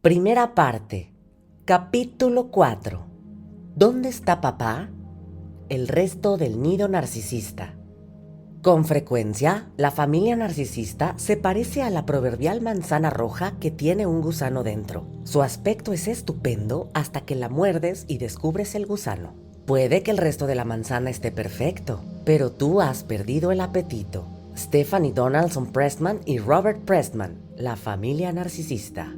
Primera parte. Capítulo 4. ¿Dónde está papá? El resto del nido narcisista. Con frecuencia, la familia narcisista se parece a la proverbial manzana roja que tiene un gusano dentro. Su aspecto es estupendo hasta que la muerdes y descubres el gusano. Puede que el resto de la manzana esté perfecto, pero tú has perdido el apetito. Stephanie Donaldson Pressman y Robert Pressman, la familia narcisista.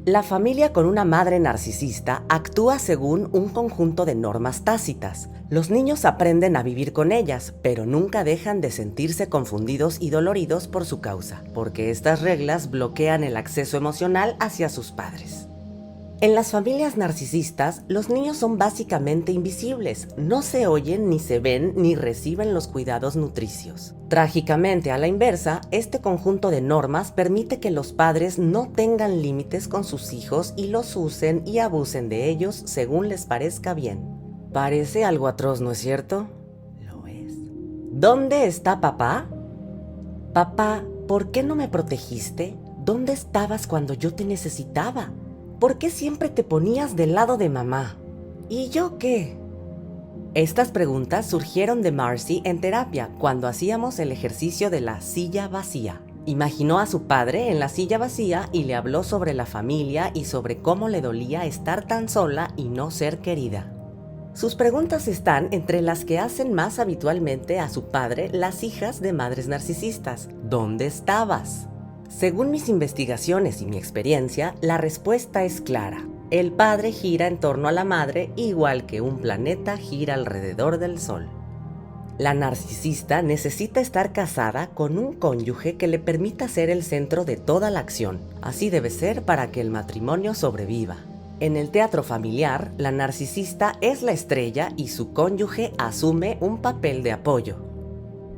La familia con una madre narcisista actúa según un conjunto de normas tácitas. Los niños aprenden a vivir con ellas, pero nunca dejan de sentirse confundidos y doloridos por su causa, porque estas reglas bloquean el acceso emocional hacia sus padres. En las familias narcisistas, los niños son básicamente invisibles, no se oyen, ni se ven, ni reciben los cuidados nutricios. Trágicamente, a la inversa, este conjunto de normas permite que los padres no tengan límites con sus hijos y los usen y abusen de ellos según les parezca bien. Parece algo atroz, ¿no es cierto? Lo es. ¿Dónde está papá? Papá, ¿por qué no me protegiste? ¿Dónde estabas cuando yo te necesitaba? ¿Por qué siempre te ponías del lado de mamá? ¿Y yo qué? Estas preguntas surgieron de Marcy en terapia cuando hacíamos el ejercicio de la silla vacía. Imaginó a su padre en la silla vacía y le habló sobre la familia y sobre cómo le dolía estar tan sola y no ser querida. Sus preguntas están entre las que hacen más habitualmente a su padre las hijas de madres narcisistas. ¿Dónde estabas? Según mis investigaciones y mi experiencia, la respuesta es clara. El padre gira en torno a la madre igual que un planeta gira alrededor del sol. La narcisista necesita estar casada con un cónyuge que le permita ser el centro de toda la acción. Así debe ser para que el matrimonio sobreviva. En el teatro familiar, la narcisista es la estrella y su cónyuge asume un papel de apoyo.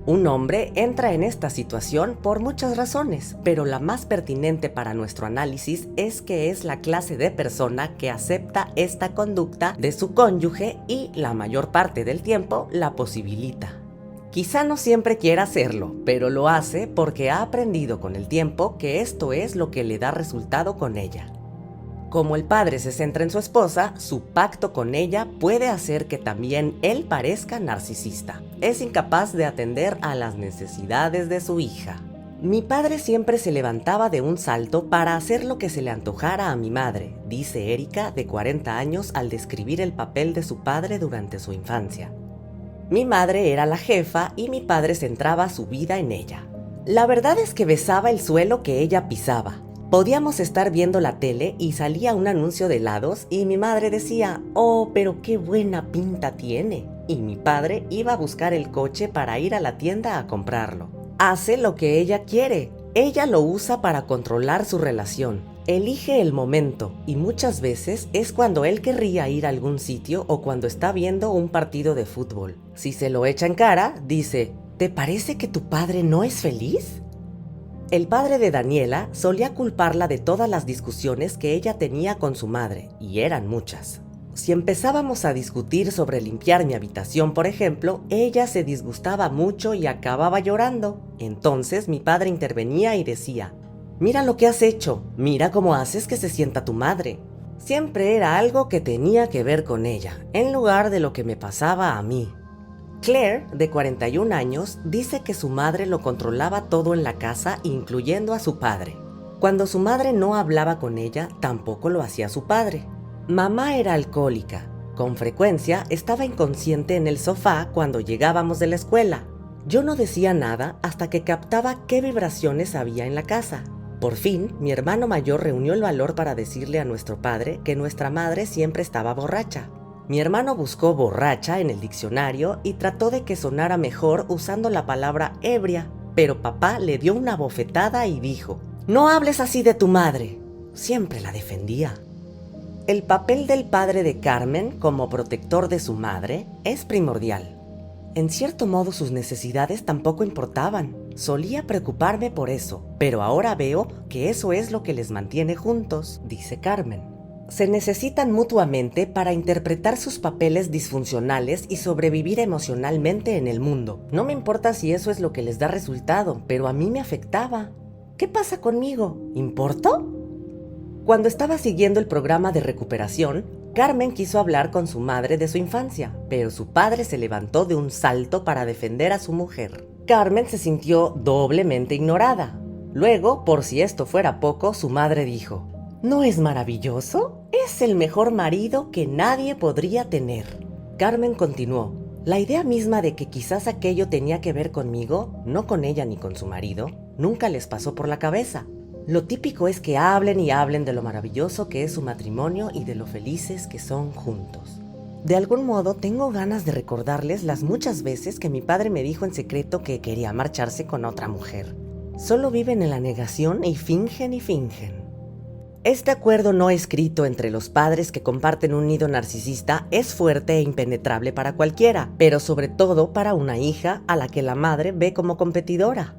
Un hombre entra en esta situación por muchas razones, pero la más pertinente para nuestro análisis es que es la clase de persona que acepta esta conducta de su cónyuge y la mayor parte del tiempo la posibilita. Quizá no siempre quiera hacerlo, pero lo hace porque ha aprendido con el tiempo que esto es lo que le da resultado con ella. Como el padre se centra en su esposa, su pacto con ella puede hacer que también él parezca narcisista. Es incapaz de atender a las necesidades de su hija. Mi padre siempre se levantaba de un salto para hacer lo que se le antojara a mi madre, dice Erika, de 40 años, al describir el papel de su padre durante su infancia. Mi madre era la jefa y mi padre centraba su vida en ella. La verdad es que besaba el suelo que ella pisaba. Podíamos estar viendo la tele y salía un anuncio de helados y mi madre decía, «Oh, pero qué buena pinta tiene». Y mi padre iba a buscar el coche para ir a la tienda a comprarlo. Hace lo que ella quiere. Ella lo usa para controlar su relación. Elige el momento y muchas veces es cuando él querría ir a algún sitio o cuando está viendo un partido de fútbol. Si se lo echa en cara, dice, «¿Te parece que tu padre no es feliz?». El padre de Daniela solía culparla de todas las discusiones que ella tenía con su madre, y eran muchas. Si empezábamos a discutir sobre limpiar mi habitación, por ejemplo, ella se disgustaba mucho y acababa llorando. Entonces mi padre intervenía y decía, «Mira lo que has hecho, mira cómo haces que se sienta tu madre». Siempre era algo que tenía que ver con ella, en lugar de lo que me pasaba a mí. Claire, de 41 años, dice que su madre lo controlaba todo en la casa, incluyendo a su padre. Cuando su madre no hablaba con ella, tampoco lo hacía su padre. Mamá era alcohólica. Con frecuencia estaba inconsciente en el sofá cuando llegábamos de la escuela. Yo no decía nada hasta que captaba qué vibraciones había en la casa. Por fin, mi hermano mayor reunió el valor para decirle a nuestro padre que nuestra madre siempre estaba borracha. Mi hermano buscó borracha en el diccionario y trató de que sonara mejor usando la palabra ebria, pero papá le dio una bofetada y dijo, «No hables así de tu madre». Siempre la defendía. El papel del padre de Carmen como protector de su madre es primordial. En cierto modo sus necesidades tampoco importaban. Solía preocuparme por eso, pero ahora veo que eso es lo que les mantiene juntos, dice Carmen. Se necesitan mutuamente para interpretar sus papeles disfuncionales y sobrevivir emocionalmente en el mundo. No me importa si eso es lo que les da resultado, pero a mí me afectaba. ¿Qué pasa conmigo? ¿Importo? Cuando estaba siguiendo el programa de recuperación, Carmen quiso hablar con su madre de su infancia, pero su padre se levantó de un salto para defender a su mujer. Carmen se sintió doblemente ignorada. Luego, por si esto fuera poco, su madre dijo: ¿No es maravilloso? Es el mejor marido que nadie podría tener. Carmen continuó: la idea misma de que quizás aquello tenía que ver conmigo, no con ella ni con su marido, nunca les pasó por la cabeza. Lo típico es que hablen y hablen de lo maravilloso que es su matrimonio y de lo felices que son juntos. De algún modo tengo ganas de recordarles las muchas veces que mi padre me dijo en secreto que quería marcharse con otra mujer. Solo viven en la negación y fingen y fingen. Este acuerdo no escrito entre los padres que comparten un nido narcisista es fuerte e impenetrable para cualquiera, pero sobre todo para una hija a la que la madre ve como competidora.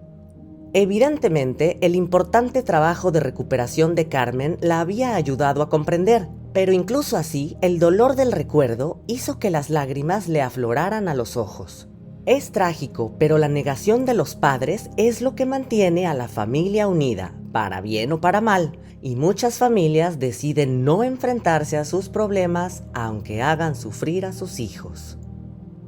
Evidentemente, el importante trabajo de recuperación de Carmen la había ayudado a comprender, pero incluso así, el dolor del recuerdo hizo que las lágrimas le afloraran a los ojos. Es trágico, pero la negación de los padres es lo que mantiene a la familia unida, para bien o para mal, y muchas familias deciden no enfrentarse a sus problemas aunque hagan sufrir a sus hijos.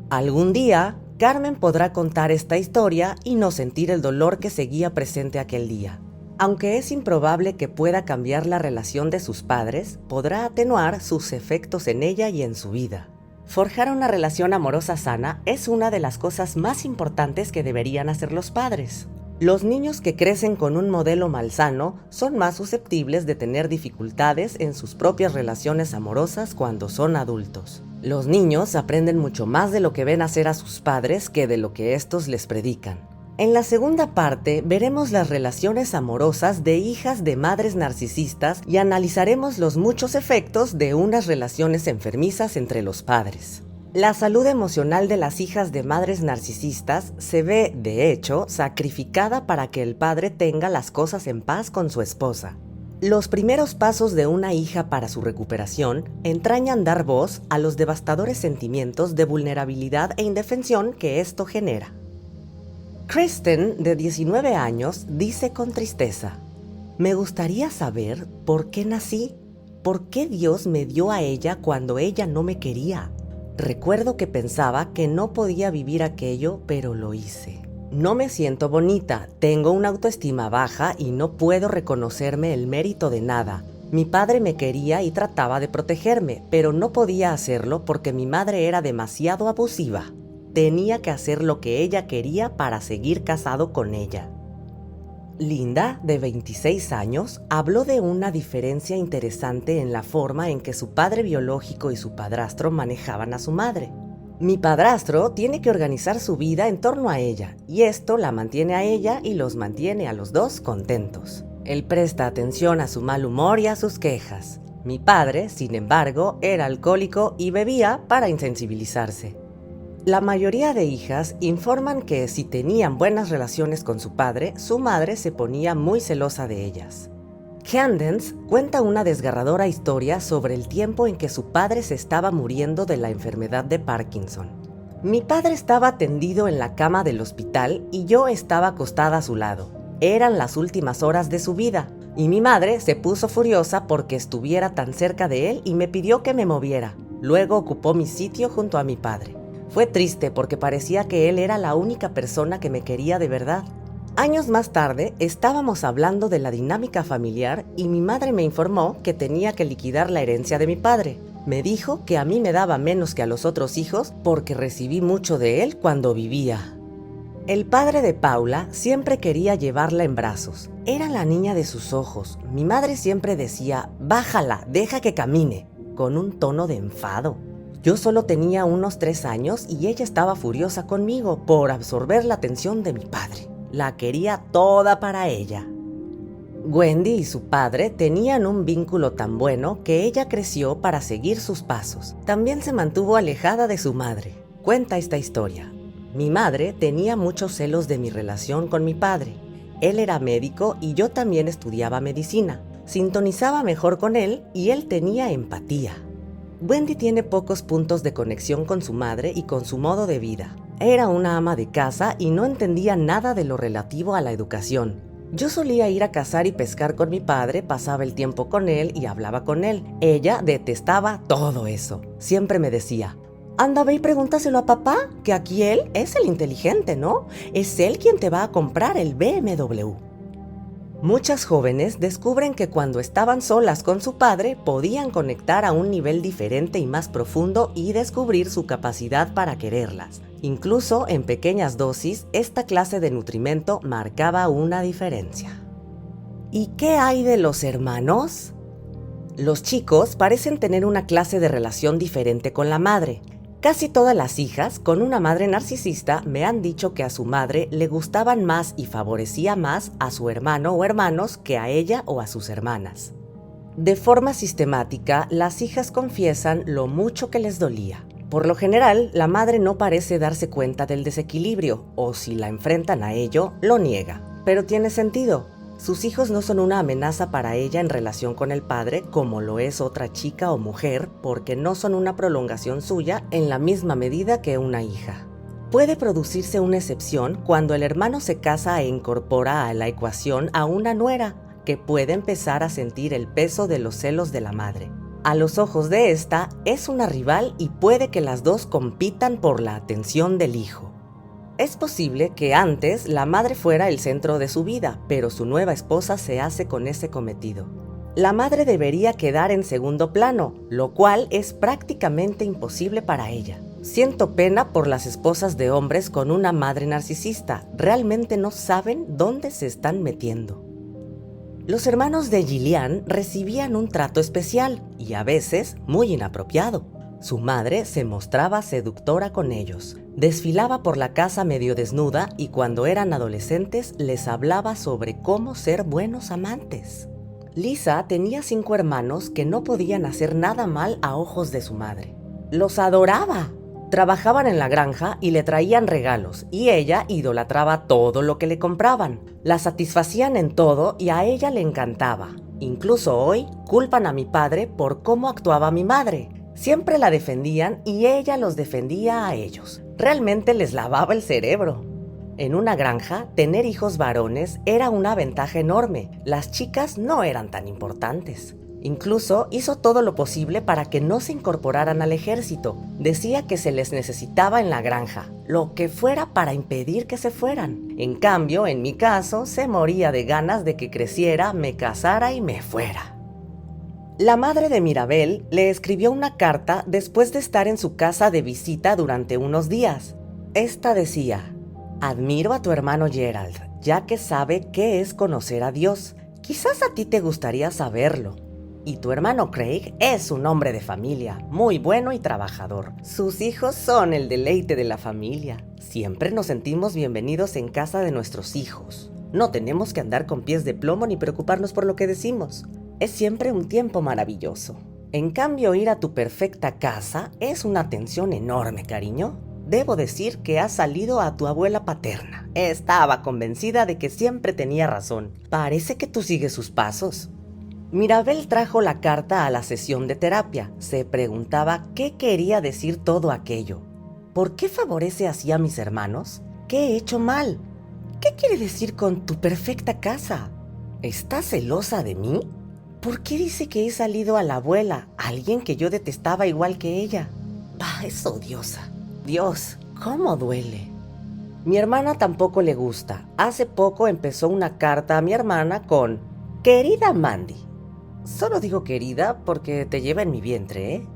Algún día, Carmen podrá contar esta historia y no sentir el dolor que seguía presente aquel día. Aunque es improbable que pueda cambiar la relación de sus padres, podrá atenuar sus efectos en ella y en su vida. Forjar una relación amorosa sana es una de las cosas más importantes que deberían hacer los padres. Los niños que crecen con un modelo malsano son más susceptibles de tener dificultades en sus propias relaciones amorosas cuando son adultos. Los niños aprenden mucho más de lo que ven hacer a sus padres que de lo que estos les predican. En la segunda parte veremos las relaciones amorosas de hijas de madres narcisistas y analizaremos los muchos efectos de unas relaciones enfermizas entre los padres. La salud emocional de las hijas de madres narcisistas se ve, de hecho, sacrificada para que el padre tenga las cosas en paz con su esposa. Los primeros pasos de una hija para su recuperación entrañan dar voz a los devastadores sentimientos de vulnerabilidad e indefensión que esto genera. Kristen, de 19 años, dice con tristeza: me gustaría saber por qué nací, por qué Dios me dio a ella cuando ella no me quería. Recuerdo que pensaba que no podía vivir aquello, pero lo hice. No me siento bonita, tengo una autoestima baja y no puedo reconocerme el mérito de nada. Mi padre me quería y trataba de protegerme, pero no podía hacerlo porque mi madre era demasiado abusiva. Tenía que hacer lo que ella quería para seguir casado con ella. Linda, de 26 años, habló de una diferencia interesante en la forma en que su padre biológico y su padrastro manejaban a su madre. Mi padrastro tiene que organizar su vida en torno a ella, y esto la mantiene a ella y los mantiene a los dos contentos. Él presta atención a su mal humor y a sus quejas. Mi padre, sin embargo, era alcohólico y bebía para insensibilizarse. La mayoría de hijas informan que si tenían buenas relaciones con su padre, su madre se ponía muy celosa de ellas. Candace cuenta una desgarradora historia sobre el tiempo en que su padre se estaba muriendo de la enfermedad de Parkinson. Mi padre estaba tendido en la cama del hospital y yo estaba acostada a su lado. Eran las últimas horas de su vida y mi madre se puso furiosa porque estuviera tan cerca de él y me pidió que me moviera. Luego ocupó mi sitio junto a mi padre. Fue triste porque parecía que él era la única persona que me quería de verdad. Años más tarde, estábamos hablando de la dinámica familiar y mi madre me informó que tenía que liquidar la herencia de mi padre. Me dijo que a mí me daba menos que a los otros hijos porque recibí mucho de él cuando vivía. El padre de Paula siempre quería llevarla en brazos. Era la niña de sus ojos. Mi madre siempre decía: «Bájala, deja que camine», con un tono de enfado. Yo solo tenía unos 3 años y ella estaba furiosa conmigo por absorber la atención de mi padre. La quería toda para ella. Wendy y su padre tenían un vínculo tan bueno que ella creció para seguir sus pasos. También se mantuvo alejada de su madre. Cuenta esta historia. Mi madre tenía muchos celos de mi relación con mi padre. Él era médico y yo también estudiaba medicina. Sintonizaba mejor con él y él tenía empatía. Wendy tiene pocos puntos de conexión con su madre y con su modo de vida. Era una ama de casa y no entendía nada de lo relativo a la educación. Yo solía ir a cazar y pescar con mi padre, pasaba el tiempo con él y hablaba con él. Ella detestaba todo eso. Siempre me decía: anda, ve y pregúntaselo a papá, que aquí él es el inteligente, ¿no? Es él quien te va a comprar el BMW. Muchas jóvenes descubren que cuando estaban solas con su padre podían conectar a un nivel diferente y más profundo y descubrir su capacidad para quererlas. Incluso en pequeñas dosis, esta clase de nutrimento marcaba una diferencia. ¿Y qué hay de los hermanos? Los chicos parecen tener una clase de relación diferente con la madre. Casi todas las hijas con una madre narcisista me han dicho que a su madre le gustaban más y favorecía más a su hermano o hermanos que a ella o a sus hermanas. De forma sistemática, las hijas confiesan lo mucho que les dolía. Por lo general, la madre no parece darse cuenta del desequilibrio, o si la enfrentan a ello, lo niega. Pero tiene sentido. Sus hijos no son una amenaza para ella en relación con el padre como lo es otra chica o mujer, porque no son una prolongación suya en la misma medida que una hija. Puede producirse una excepción cuando el hermano se casa e incorpora a la ecuación a una nuera, que puede empezar a sentir el peso de los celos de la madre. A los ojos de esta, es una rival y puede que las dos compitan por la atención del hijo. Es posible que antes la madre fuera el centro de su vida, pero su nueva esposa se hace con ese cometido. La madre debería quedar en segundo plano, lo cual es prácticamente imposible para ella. Siento pena por las esposas de hombres con una madre narcisista. Realmente no saben dónde se están metiendo. Los hermanos de Gillian recibían un trato especial y a veces muy inapropiado. Su madre se mostraba seductora con ellos. Desfilaba por la casa medio desnuda y cuando eran adolescentes les hablaba sobre cómo ser buenos amantes. Lisa tenía 5 hermanos que no podían hacer nada mal a ojos de su madre. Los adoraba. Trabajaban en la granja y le traían regalos y ella idolatraba todo lo que le compraban. La satisfacían en todo y a ella le encantaba. Incluso hoy culpan a mi padre por cómo actuaba mi madre. Siempre la defendían y ella los defendía a ellos. Realmente les lavaba el cerebro. En una granja, tener hijos varones era una ventaja enorme. Las chicas no eran tan importantes. Incluso hizo todo lo posible para que no se incorporaran al ejército. Decía que se les necesitaba en la granja, lo que fuera para impedir que se fueran. En cambio, en mi caso, se moría de ganas de que creciera, me casara y me fuera. La madre de Mirabel le escribió una carta después de estar en su casa de visita durante unos días. Esta decía: admiro a tu hermano Gerald, ya que sabe qué es conocer a Dios. Quizás a ti te gustaría saberlo. Y tu hermano Craig es un hombre de familia, muy bueno y trabajador. Sus hijos son el deleite de la familia. Siempre nos sentimos bienvenidos en casa de nuestros hijos. No tenemos que andar con pies de plomo ni preocuparnos por lo que decimos. Es siempre un tiempo maravilloso. En cambio, ir a tu perfecta casa es una tensión enorme, cariño. Debo decir que has salido a tu abuela paterna. Estaba convencida de que siempre tenía razón. Parece que tú sigues sus pasos. Mirabel trajo la carta a la sesión de terapia. Se preguntaba qué quería decir todo aquello. ¿Por qué favorece así a mis hermanos? ¿Qué he hecho mal? ¿Qué quiere decir con tu perfecta casa? ¿Estás celosa de mí? ¿Por qué dice que he salido a la abuela, alguien que yo detestaba igual que ella? Es odiosa. Dios, ¿cómo duele? Mi hermana tampoco le gusta. Hace poco empezó una carta a mi hermana con: querida Mandy. Solo digo querida porque te lleva en mi vientre, ¿eh?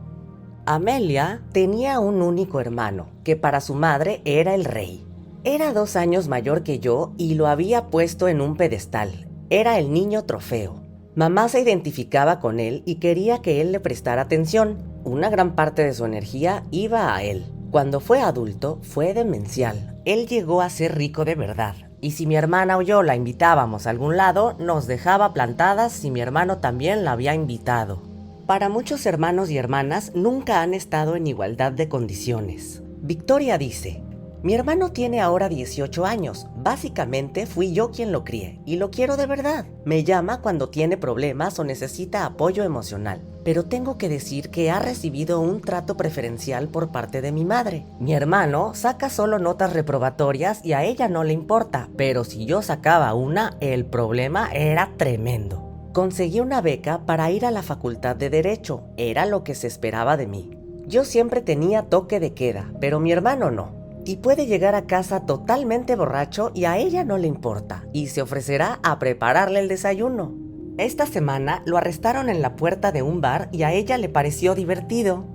Amelia tenía un único hermano, que para su madre era el rey. Era 2 años mayor que yo y lo había puesto en un pedestal. Era el niño trofeo. Mamá se identificaba con él y quería que él le prestara atención. Una gran parte de su energía iba a él. Cuando fue adulto, fue demencial. Él llegó a ser rico de verdad. Y si mi hermana o yo la invitábamos a algún lado, nos dejaba plantadas si mi hermano también la había invitado. Para muchos hermanos y hermanas nunca han estado en igualdad de condiciones. Victoria dice: mi hermano tiene ahora 18 años. Básicamente fui yo quien lo crié y lo quiero de verdad. Me llama cuando tiene problemas o necesita apoyo emocional. pero tengo que decir que ha recibido un trato preferencial por parte de mi madre. Mi hermano saca solo notas reprobatorias y a ella no le importa, pero si yo sacaba una, el problema era tremendo. Conseguí una beca para ir a la Facultad de Derecho, era lo que se esperaba de mí. Yo siempre tenía toque de queda, pero mi hermano no. Y puede llegar a casa totalmente borracho y a ella no le importa, y se ofrecerá a prepararle el desayuno. Esta semana lo arrestaron en la puerta de un bar y a ella le pareció divertido.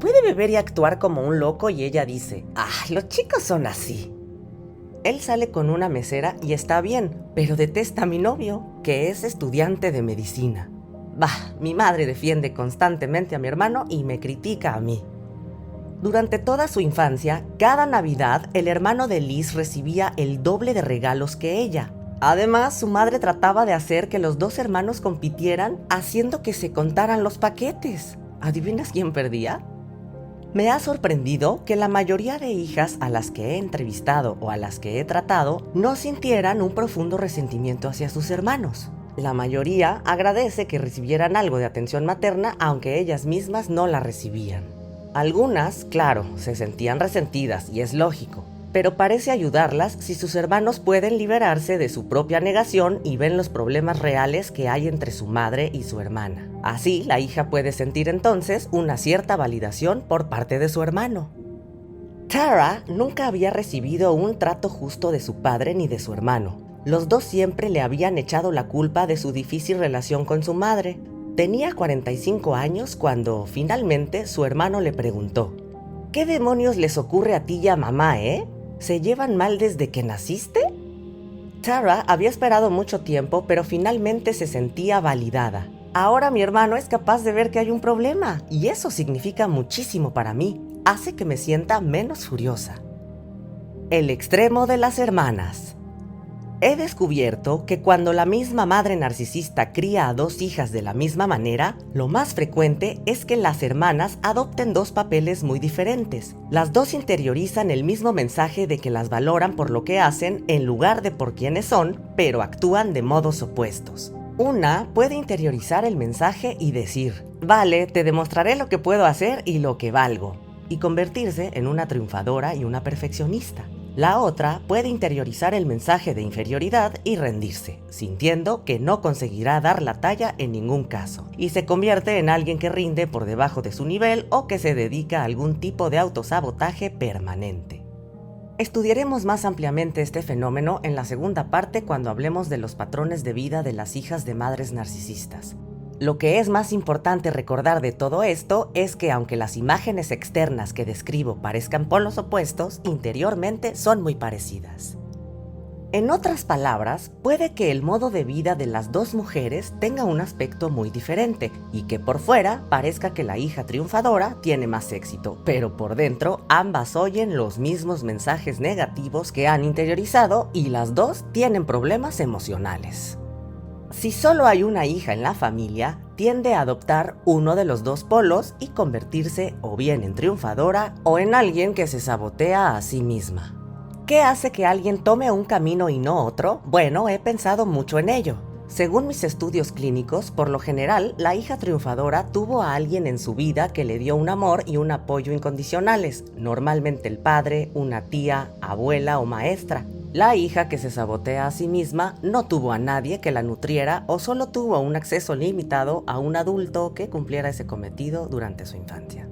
Puede beber y actuar como un loco y ella dice, los chicos son así. Él sale con una mesera y está bien, pero detesta a mi novio, que es estudiante de medicina. Mi madre defiende constantemente a mi hermano y me critica a mí. Durante toda su infancia, cada Navidad, el hermano de Liz recibía el doble de regalos que ella. Además, su madre trataba de hacer que los dos hermanos compitieran, haciendo que se contaran los paquetes. ¿Adivinas quién perdía? Me ha sorprendido que la mayoría de hijas a las que he entrevistado o a las que he tratado no sintieran un profundo resentimiento hacia sus hermanos. La mayoría agradece que recibieran algo de atención materna, aunque ellas mismas no la recibían. Algunas, claro, se sentían resentidas y es lógico, pero parece ayudarlas si sus hermanos pueden liberarse de su propia negación y ven los problemas reales que hay entre su madre y su hermana. Así, la hija puede sentir entonces una cierta validación por parte de su hermano. Tara nunca había recibido un trato justo de su padre ni de su hermano. Los dos siempre le habían echado la culpa de su difícil relación con su madre. Tenía 45 años cuando, finalmente, su hermano le preguntó: ¿qué demonios les ocurre a ti y a mamá, ¿Se llevan mal desde que naciste? Tara había esperado mucho tiempo, pero finalmente se sentía validada. Ahora mi hermano es capaz de ver que hay un problema, y eso significa muchísimo para mí. Hace que me sienta menos furiosa. El extremo de las hermanas. He descubierto que cuando la misma madre narcisista cría a dos hijas de la misma manera, lo más frecuente es que las hermanas adopten dos papeles muy diferentes. Las dos interiorizan el mismo mensaje de que las valoran por lo que hacen en lugar de por quienes son, pero actúan de modos opuestos. Una puede interiorizar el mensaje y decir: vale, te demostraré lo que puedo hacer y lo que valgo, y convertirse en una triunfadora y una perfeccionista. La otra puede interiorizar el mensaje de inferioridad y rendirse, sintiendo que no conseguirá dar la talla en ningún caso, y se convierte en alguien que rinde por debajo de su nivel o que se dedica a algún tipo de autosabotaje permanente. Estudiaremos más ampliamente este fenómeno en la segunda parte cuando hablemos de los patrones de vida de las hijas de madres narcisistas. Lo que es más importante recordar de todo esto es que aunque las imágenes externas que describo parezcan polos opuestos, interiormente son muy parecidas. En otras palabras, puede que el modo de vida de las dos mujeres tenga un aspecto muy diferente y que por fuera parezca que la hija triunfadora tiene más éxito, pero por dentro ambas oyen los mismos mensajes negativos que han interiorizado y las dos tienen problemas emocionales. Si solo hay una hija en la familia, tiende a adoptar uno de los dos polos y convertirse o bien en triunfadora o en alguien que se sabotea a sí misma. ¿Qué hace que alguien tome un camino y no otro? Bueno, he pensado mucho en ello. Según mis estudios clínicos, por lo general, la hija triunfadora tuvo a alguien en su vida que le dio un amor y un apoyo incondicionales, normalmente el padre, una tía, abuela o maestra. La hija que se sabotea a sí misma no tuvo a nadie que la nutriera o solo tuvo un acceso limitado a un adulto que cumpliera ese cometido durante su infancia.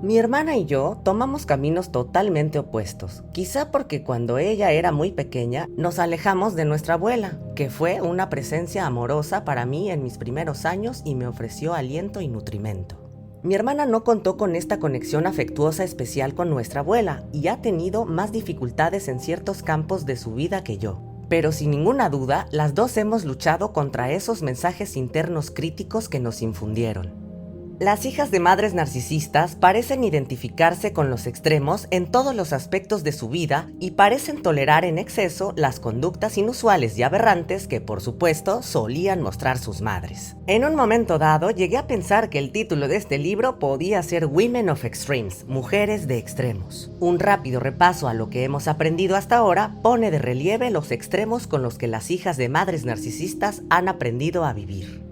Mi hermana y yo tomamos caminos totalmente opuestos, quizá porque cuando ella era muy pequeña nos alejamos de nuestra abuela, que fue una presencia amorosa para mí en mis primeros años y me ofreció aliento y nutrimento. Mi hermana no contó con esta conexión afectuosa especial con nuestra abuela y ha tenido más dificultades en ciertos campos de su vida que yo. Pero sin ninguna duda, las dos hemos luchado contra esos mensajes internos críticos que nos infundieron. Las hijas de madres narcisistas parecen identificarse con los extremos en todos los aspectos de su vida y parecen tolerar en exceso las conductas inusuales y aberrantes que, por supuesto, solían mostrar sus madres. En un momento dado, llegué a pensar que el título de este libro podía ser Women of Extremes, Mujeres de Extremos. Un rápido repaso a lo que hemos aprendido hasta ahora pone de relieve los extremos con los que las hijas de madres narcisistas han aprendido a vivir.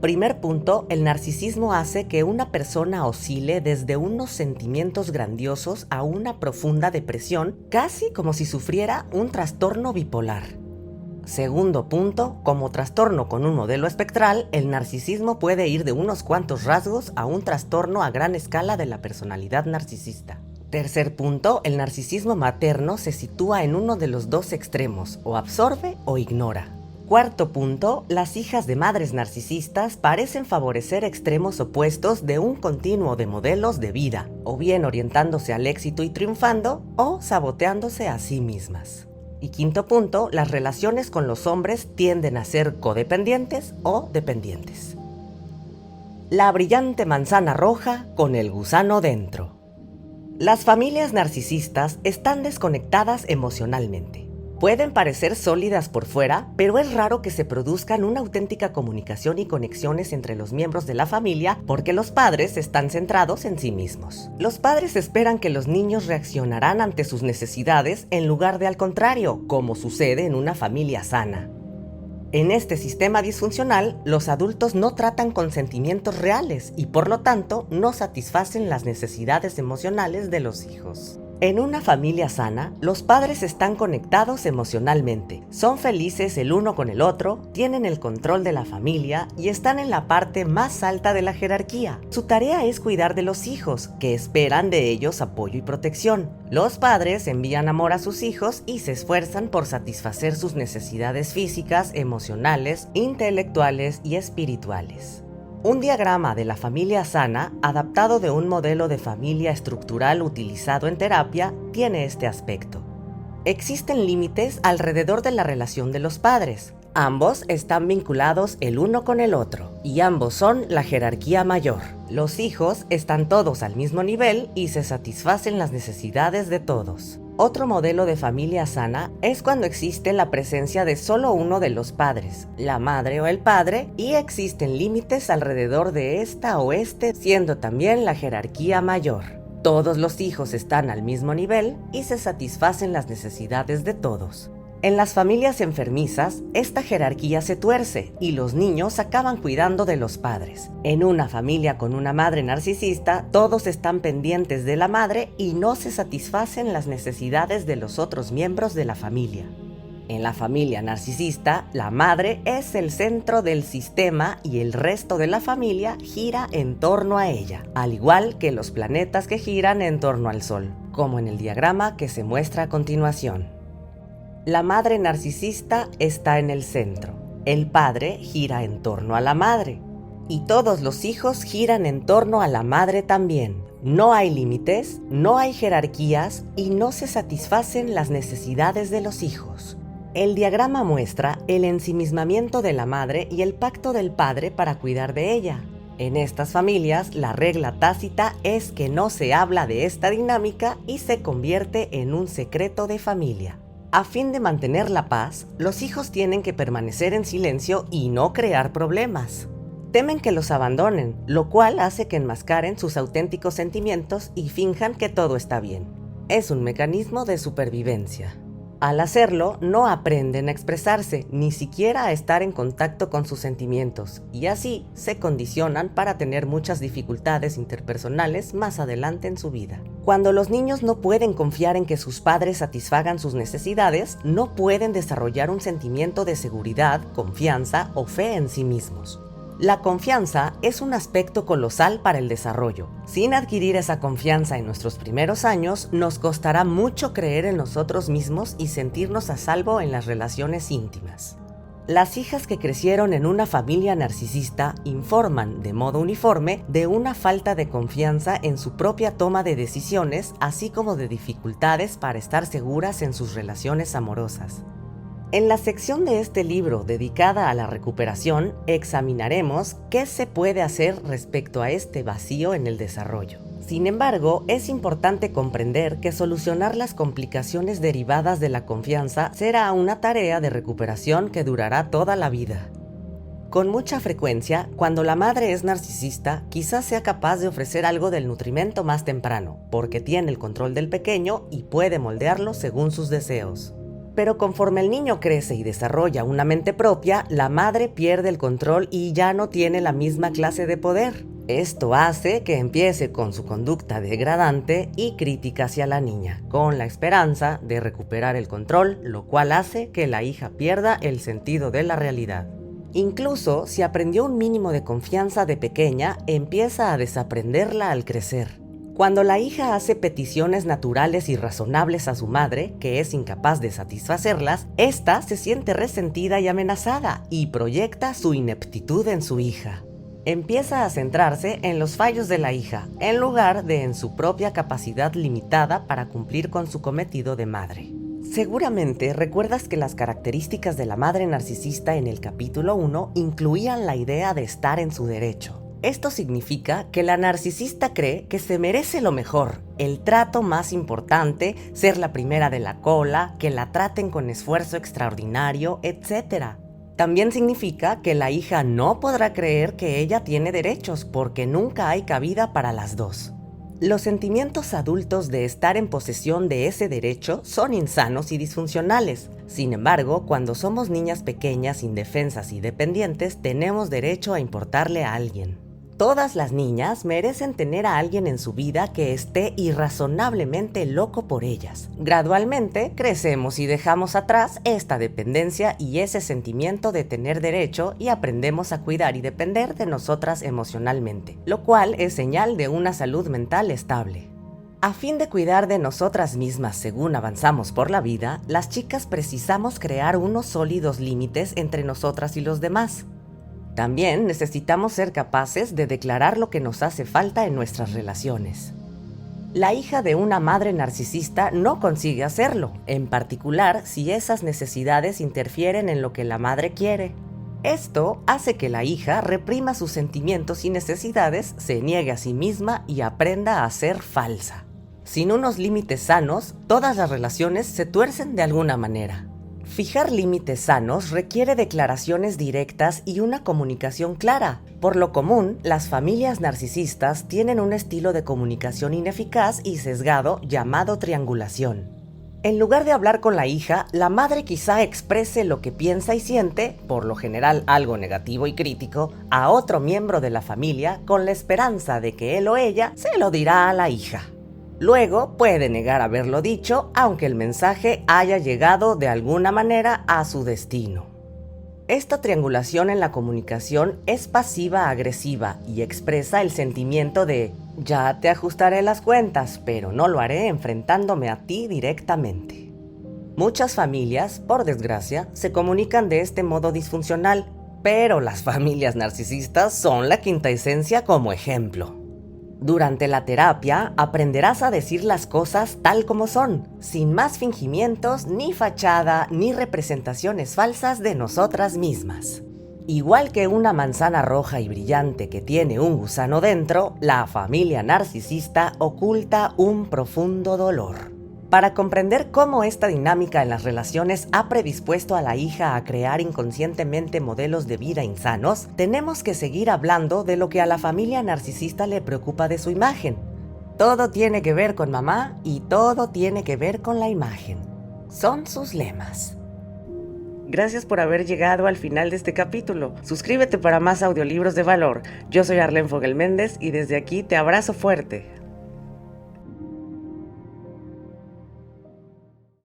Primer punto, el narcisismo hace que una persona oscile desde unos sentimientos grandiosos a una profunda depresión, casi como si sufriera un trastorno bipolar. Segundo punto, como trastorno con un modelo espectral, el narcisismo puede ir de unos cuantos rasgos a un trastorno a gran escala de la personalidad narcisista. Tercer punto, el narcisismo materno se sitúa en uno de los dos extremos, o absorbe o ignora. Cuarto punto, las hijas de madres narcisistas parecen favorecer extremos opuestos de un continuo de modelos de vida, o bien orientándose al éxito y triunfando, o saboteándose a sí mismas. Y quinto punto, las relaciones con los hombres tienden a ser codependientes o dependientes. La brillante manzana roja con el gusano dentro. Las familias narcisistas están desconectadas emocionalmente. Pueden parecer sólidas por fuera, pero es raro que se produzcan una auténtica comunicación y conexiones entre los miembros de la familia porque los padres están centrados en sí mismos. Los padres esperan que los niños reaccionarán ante sus necesidades en lugar de al contrario, como sucede en una familia sana. En este sistema disfuncional, los adultos no tratan con sentimientos reales y por lo tanto no satisfacen las necesidades emocionales de los hijos. En una familia sana, los padres están conectados emocionalmente, son felices el uno con el otro, tienen el control de la familia y están en la parte más alta de la jerarquía. Su tarea es cuidar de los hijos, que esperan de ellos apoyo y protección. Los padres envían amor a sus hijos y se esfuerzan por satisfacer sus necesidades físicas, emocionales, intelectuales y espirituales. Un diagrama de la familia sana, adaptado de un modelo de familia estructural utilizado en terapia, tiene este aspecto. Existen límites alrededor de la relación de los padres. Ambos están vinculados el uno con el otro, y ambos son la jerarquía mayor. Los hijos están todos al mismo nivel y se satisfacen las necesidades de todos. Otro modelo de familia sana es cuando existe la presencia de solo uno de los padres, la madre o el padre, y existen límites alrededor de esta o este, siendo también la jerarquía mayor. Todos los hijos están al mismo nivel y se satisfacen las necesidades de todos. En las familias enfermizas, esta jerarquía se tuerce y los niños acaban cuidando de los padres. En una familia con una madre narcisista, todos están pendientes de la madre y no se satisfacen las necesidades de los otros miembros de la familia. En la familia narcisista, la madre es el centro del sistema y el resto de la familia gira en torno a ella, al igual que los planetas que giran en torno al Sol, como en el diagrama que se muestra a continuación. La madre narcisista está en el centro, el padre gira en torno a la madre, y todos los hijos giran en torno a la madre también. No hay límites, no hay jerarquías y no se satisfacen las necesidades de los hijos. El diagrama muestra el ensimismamiento de la madre y el pacto del padre para cuidar de ella. En estas familias, la regla tácita es que no se habla de esta dinámica y se convierte en un secreto de familia. A fin de mantener la paz, los hijos tienen que permanecer en silencio y no crear problemas. Temen que los abandonen, lo cual hace que enmascaren sus auténticos sentimientos y finjan que todo está bien. Es un mecanismo de supervivencia. Al hacerlo, no aprenden a expresarse, ni siquiera a estar en contacto con sus sentimientos, y así se condicionan para tener muchas dificultades interpersonales más adelante en su vida. Cuando los niños no pueden confiar en que sus padres satisfagan sus necesidades, no pueden desarrollar un sentimiento de seguridad, confianza o fe en sí mismos. La confianza es un aspecto colosal para el desarrollo. Sin adquirir esa confianza en nuestros primeros años, nos costará mucho creer en nosotros mismos y sentirnos a salvo en las relaciones íntimas. Las hijas que crecieron en una familia narcisista informan de modo uniforme de una falta de confianza en su propia toma de decisiones, así como de dificultades para estar seguras en sus relaciones amorosas. En la sección de este libro dedicada a la recuperación, examinaremos qué se puede hacer respecto a este vacío en el desarrollo. Sin embargo, es importante comprender que solucionar las complicaciones derivadas de la confianza será una tarea de recuperación que durará toda la vida. Con mucha frecuencia, cuando la madre es narcisista, quizás sea capaz de ofrecer algo del nutrimento más temprano, porque tiene el control del pequeño y puede moldearlo según sus deseos. Pero conforme el niño crece y desarrolla una mente propia, la madre pierde el control y ya no tiene la misma clase de poder. Esto hace que empiece con su conducta degradante y crítica hacia la niña, con la esperanza de recuperar el control, lo cual hace que la hija pierda el sentido de la realidad. Incluso si aprendió un mínimo de confianza de pequeña, empieza a desaprenderla al crecer. Cuando la hija hace peticiones naturales y razonables a su madre, que es incapaz de satisfacerlas, ésta se siente resentida y amenazada y proyecta su ineptitud en su hija. Empieza a centrarse en los fallos de la hija, en lugar de en su propia capacidad limitada para cumplir con su cometido de madre. Seguramente recuerdas que las características de la madre narcisista en el capítulo 1 incluían la idea de estar en su derecho. Esto significa que la narcisista cree que se merece lo mejor, el trato más importante, ser la primera de la cola, que la traten con esfuerzo extraordinario, etc. También significa que la hija no podrá creer que ella tiene derechos porque nunca hay cabida para las dos. Los sentimientos adultos de estar en posesión de ese derecho son insanos y disfuncionales. Sin embargo, cuando somos niñas pequeñas, indefensas y dependientes, tenemos derecho a importarle a alguien. Todas las niñas merecen tener a alguien en su vida que esté irrazonablemente loco por ellas. Gradualmente crecemos y dejamos atrás esta dependencia y ese sentimiento de tener derecho y aprendemos a cuidar y depender de nosotras emocionalmente, lo cual es señal de una salud mental estable. A fin de cuidar de nosotras mismas según avanzamos por la vida, las chicas precisamos crear unos sólidos límites entre nosotras y los demás. También necesitamos ser capaces de declarar lo que nos hace falta en nuestras relaciones. La hija de una madre narcisista no consigue hacerlo, en particular si esas necesidades interfieren en lo que la madre quiere. Esto hace que la hija reprima sus sentimientos y necesidades, se niegue a sí misma y aprenda a ser falsa. Sin unos límites sanos, todas las relaciones se tuercen de alguna manera. Fijar límites sanos requiere declaraciones directas y una comunicación clara. Por lo común, las familias narcisistas tienen un estilo de comunicación ineficaz y sesgado llamado triangulación. En lugar de hablar con la hija, la madre quizá exprese lo que piensa y siente, por lo general algo negativo y crítico, a otro miembro de la familia con la esperanza de que él o ella se lo dirá a la hija. Luego puede negar haberlo dicho, aunque el mensaje haya llegado de alguna manera a su destino. Esta triangulación en la comunicación es pasiva-agresiva y expresa el sentimiento de «ya te ajustaré las cuentas, pero no lo haré enfrentándome a ti directamente». Muchas familias, por desgracia, se comunican de este modo disfuncional, pero las familias narcisistas son la quinta esencia como ejemplo. Durante la terapia aprenderás a decir las cosas tal como son, sin más fingimientos, ni fachada, ni representaciones falsas de nosotras mismas. Igual que una manzana roja y brillante que tiene un gusano dentro, la familia narcisista oculta un profundo dolor. Para comprender cómo esta dinámica en las relaciones ha predispuesto a la hija a crear inconscientemente modelos de vida insanos, tenemos que seguir hablando de lo que a la familia narcisista le preocupa de su imagen. Todo tiene que ver con mamá y todo tiene que ver con la imagen. Son sus lemas. Gracias por haber llegado al final de este capítulo. Suscríbete para más audiolibros de valor. Yo soy Arlene Fogel Méndez y desde aquí te abrazo fuerte.